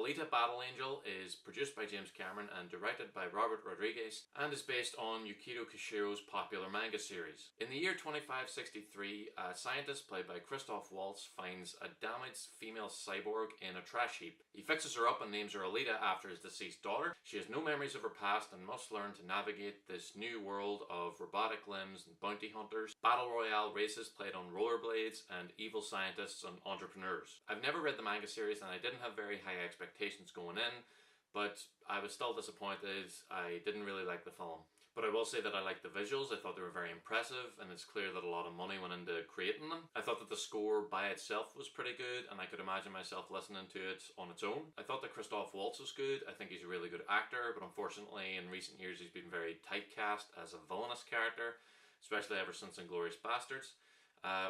Alita Battle Angel is produced by James Cameron and directed by Robert Rodriguez and is based on Yukito Kishiro's popular manga series. In the year 2563, a scientist played by Christoph Waltz finds a damaged female cyborg in a trash heap. He fixes her up and names her Alita after his deceased daughter. She has no memories of her past and must learn to navigate this new world of robotic limbs and bounty hunters, battle royale races played on rollerblades, and evil scientists and entrepreneurs. I've never read the manga series and I didn't have very high expectations going in, but I was still disappointed. I didn't really like the film. But I will say that I liked the visuals. I thought they were very impressive, and it's clear that a lot of money went into creating them. I thought that the score by itself was pretty good, and I could imagine myself listening to it on its own. I thought that Christoph Waltz was good. I think he's a really good actor, but unfortunately in recent years he's been very typecast as a villainous character, especially ever since Inglourious Basterds.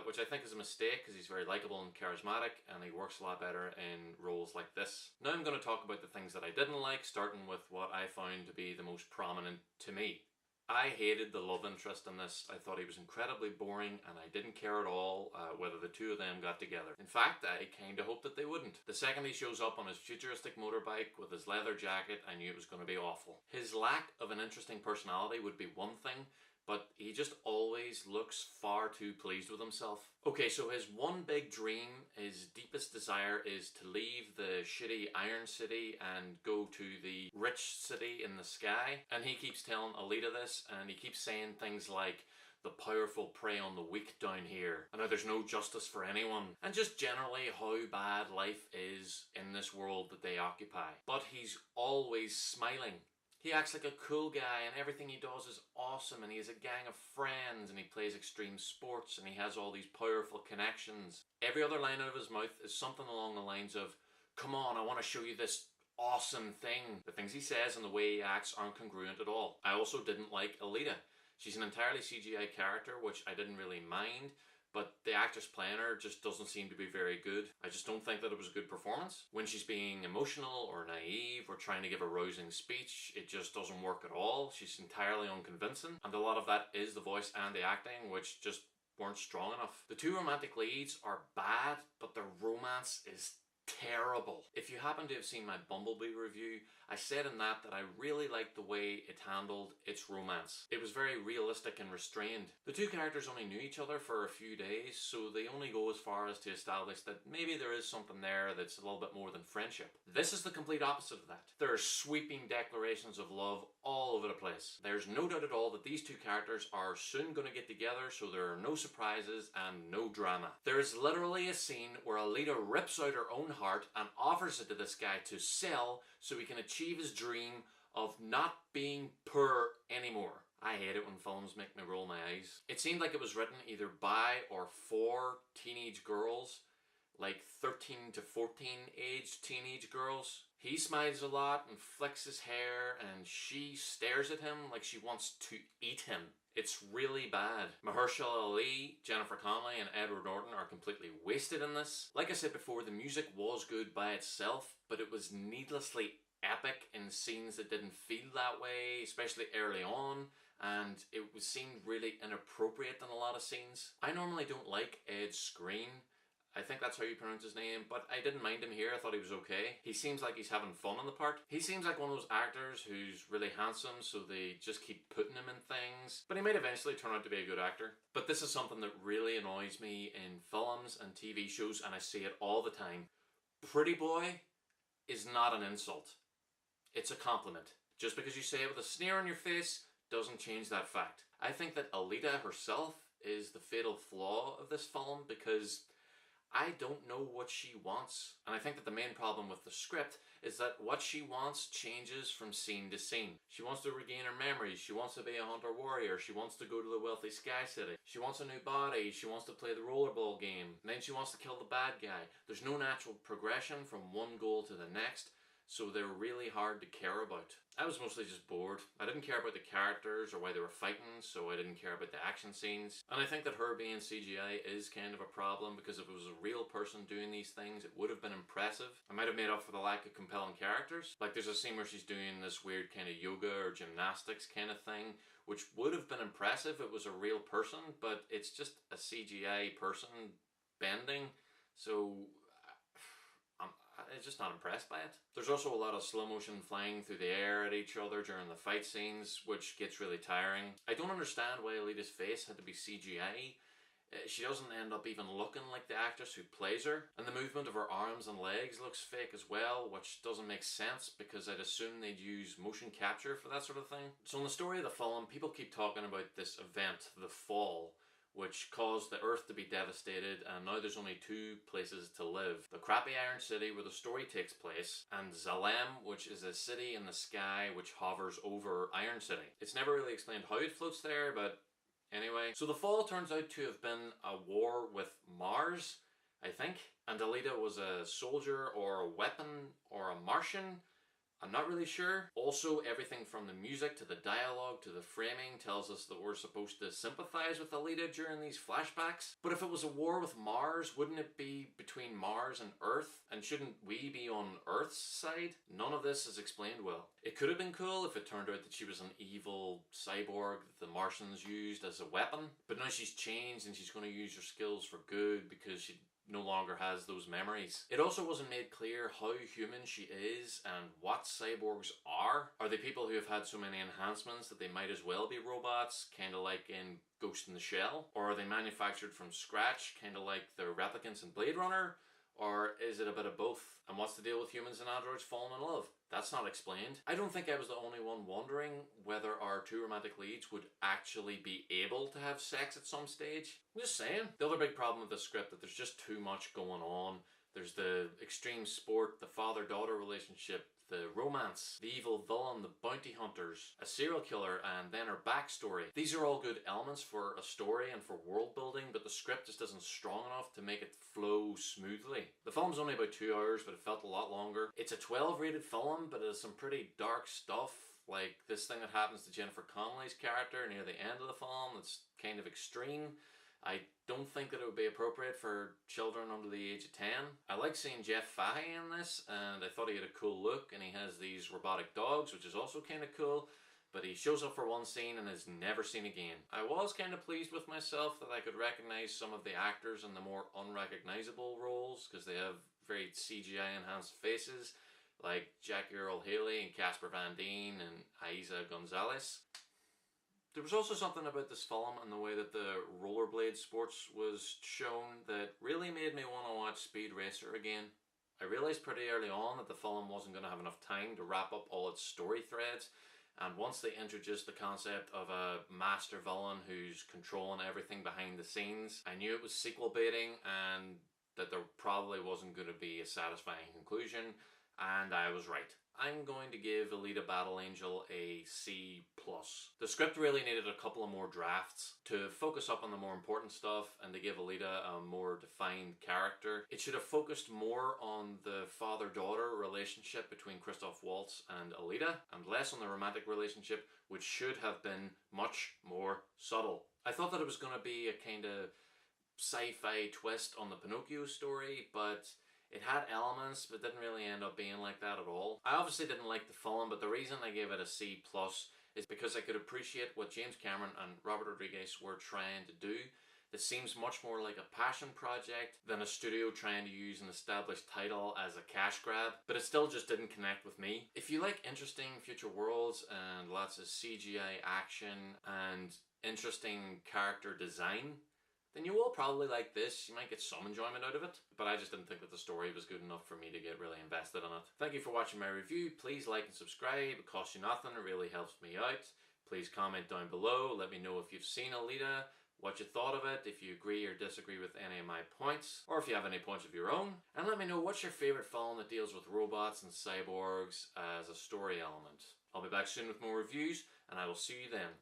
Which I think is a mistake because he's very likable and charismatic and he works a lot better in roles like this. Now I'm going to talk about the things that I didn't like, starting with what I found to be the most prominent to me. I hated the love interest in this. I thought he was incredibly boring and I didn't care at all whether the two of them got together. In fact, I kinda hoped that they wouldn't. The second he shows up on his futuristic motorbike with his leather jacket, I knew it was going to be awful. His lack of an interesting personality would be one thing, but he just always looks far too pleased with himself. Okay, so his one big dream, his deepest desire, is to leave the shitty Iron City and go to the rich city in the sky. And he keeps telling Alita this, and he keeps saying things like, the powerful prey on the weak down here, and how there's no justice for anyone, and just generally how bad life is in this world that they occupy. But he's always smiling. He acts like a cool guy and everything he does is awesome, and he has a gang of friends and he plays extreme sports and he has all these powerful connections. Every other line out of his mouth is something along the lines of, come on, I want to show you this awesome thing. The things he says and the way he acts aren't congruent at all. I also didn't like Alita. She's an entirely CGI character, which I didn't really mind, but the actress playing her just doesn't seem to be very good. I just don't think that it was a good performance. When she's being emotional or naive or trying to give a rousing speech, it just doesn't work at all. She's entirely unconvincing, and a lot of that is the voice and the acting, which just weren't strong enough. The two romantic leads are bad, but their romance is terrible. If you happen to have seen my Bumblebee review, I said in that I really liked the way it handled its romance. It was very realistic and restrained. The two characters only knew each other for a few days, so they only go as far as to establish that maybe there is something there that's a little bit more than friendship. This is the complete opposite of that. There are sweeping declarations of love all over the place. There's no doubt at all that these two characters are soon going to get together, so there are no surprises and no drama. There is literally a scene where Alita rips out her own heart and offers it to this guy to sell so he can achieve his dream of not being poor anymore. I hate it when films make me roll my eyes. It seemed like it was written either by or for teenage girls, like 13 to 14 aged teenage girls. He smiles a lot and flicks his hair and she stares at him like she wants to eat him. It's really bad. Mahershala Ali, Jennifer Connelly and Edward Norton are completely wasted in this. Like I said before, the music was good by itself, but it was needlessly epic in scenes that didn't feel that way, especially early on, and it seemed really inappropriate in a lot of scenes. I normally don't like Ed Skrein. I think that's how you pronounce his name, but I didn't mind him here. I thought he was okay. He seems like he's having fun on the part. He seems like one of those actors who's really handsome, so they just keep putting him in things. But he might eventually turn out to be a good actor. But this is something that really annoys me in films and TV shows, and I see it all the time. Pretty boy is not an insult. It's a compliment. Just because you say it with a sneer on your face doesn't change that fact. I think that Alita herself is the fatal flaw of this film because I don't know what she wants. And I think that the main problem with the script is that what she wants changes from scene to scene. She wants to regain her memories, she wants to be a hunter warrior, she wants to go to the wealthy Sky City, she wants a new body, she wants to play the rollerball game, and then she wants to kill the bad guy. There's no natural progression from one goal to the next, so they're really hard to care about. I was mostly just bored. I didn't care about the characters or why they were fighting, so I didn't care about the action scenes. And I think that her being CGI is kind of a problem, because if it was a real person doing these things, it would have been impressive. I might have made up for the lack of compelling characters. Like there's a scene where she's doing this weird kind of yoga or gymnastics kind of thing, which would have been impressive if it was a real person, but it's just a CGI person bending, so I'm just not impressed by it. There's also a lot of slow motion flying through the air at each other during the fight scenes, which gets really tiring. I don't understand why Alita's face had to be CGI. She doesn't end up even looking like the actress who plays her, and the movement of her arms and legs looks fake as well, which doesn't make sense because I'd assume they'd use motion capture for that sort of thing. So in the story of the film, people keep talking about this event, the Fall, which caused the Earth to be devastated, and now there's only two places to live. The crappy Iron City, where the story takes place, and Zalem, which is a city in the sky which hovers over Iron City. It's never really explained how it floats there, but anyway. So the Fall turns out to have been a war with Mars, I think, and Alita was a soldier or a weapon or a Martian. I'm not really sure. Also, everything from the music to the dialogue to the framing tells us that we're supposed to sympathize with Alita during these flashbacks. But if it was a war with Mars, wouldn't it be between Mars and Earth? And shouldn't we be on Earth's side? None of this is explained well. It could have been cool if it turned out that she was an evil cyborg that the Martians used as a weapon. But now she's changed and she's going to use her skills for good because she no longer has those memories. It also wasn't made clear how human she is and what cyborgs are. Are they people who have had so many enhancements that they might as well be robots, kind of like in Ghost in the Shell? Or are they manufactured from scratch, kind of like the replicants in Blade Runner? Or is it a bit of both? And what's the deal with humans and androids falling in love? That's not explained. I don't think I was the only one wondering whether our two romantic leads would actually be able to have sex at some stage. I'm just saying. The other big problem with this script is that there's just too much going on. There's the extreme sport, the father-daughter relationship, the romance, the evil villain, the bounty hunters, a serial killer, and then her backstory. These are all good elements for a story and for world building, but the script just isn't strong enough to make it flow smoothly. The film's only about 2 hours, but it felt a lot longer. It's a 12 rated film, but it has some pretty dark stuff, like this thing that happens to Jennifer Connelly's character near the end of the film that's kind of extreme. I don't think that it would be appropriate for children under the age of 10. I like seeing Jeff Fahey in this, and I thought he had a cool look, and he has these robotic dogs, which is also kind of cool, but he shows up for one scene and is never seen again. I was kind of pleased with myself that I could recognize some of the actors in the more unrecognizable roles, because they have very CGI enhanced faces, like Jackie Earle Haley and Casper Van Dien and Aiza Gonzalez. There was also something about this film and the way that the rollerblade sports was shown that really made me want to watch Speed Racer again. I realised pretty early on that the film wasn't going to have enough time to wrap up all its story threads, and once they introduced the concept of a master villain who's controlling everything behind the scenes, I knew it was sequel baiting and that there probably wasn't going to be a satisfying conclusion, and I was right. I'm going to give Alita Battle Angel a C+. The script really needed a couple of more drafts to focus up on the more important stuff and to give Alita a more defined character. It should have focused more on the father-daughter relationship between Christoph Waltz and Alita, and less on the romantic relationship, which should have been much more subtle. I thought that it was going to be a kind of sci-fi twist on the Pinocchio story, but it had elements, but didn't really end up being like that at all. I obviously didn't like the film, but the reason I gave it a C+ is because I could appreciate what James Cameron and Robert Rodriguez were trying to do. This seems much more like a passion project than a studio trying to use an established title as a cash grab, but it still just didn't connect with me. If you like interesting future worlds and lots of CGI action and interesting character design, then you will probably like this. You might get some enjoyment out of it, but I just didn't think that the story was good enough for me to get really invested in it. Thank you for watching my review. Please like and subscribe. It costs you nothing. It really helps me out. Please comment down below. Let me know if you've seen Alita, what you thought of it, if you agree or disagree with any of my points, or if you have any points of your own. And let me know what's your favourite film that deals with robots and cyborgs as a story element. I'll be back soon with more reviews, and I will see you then.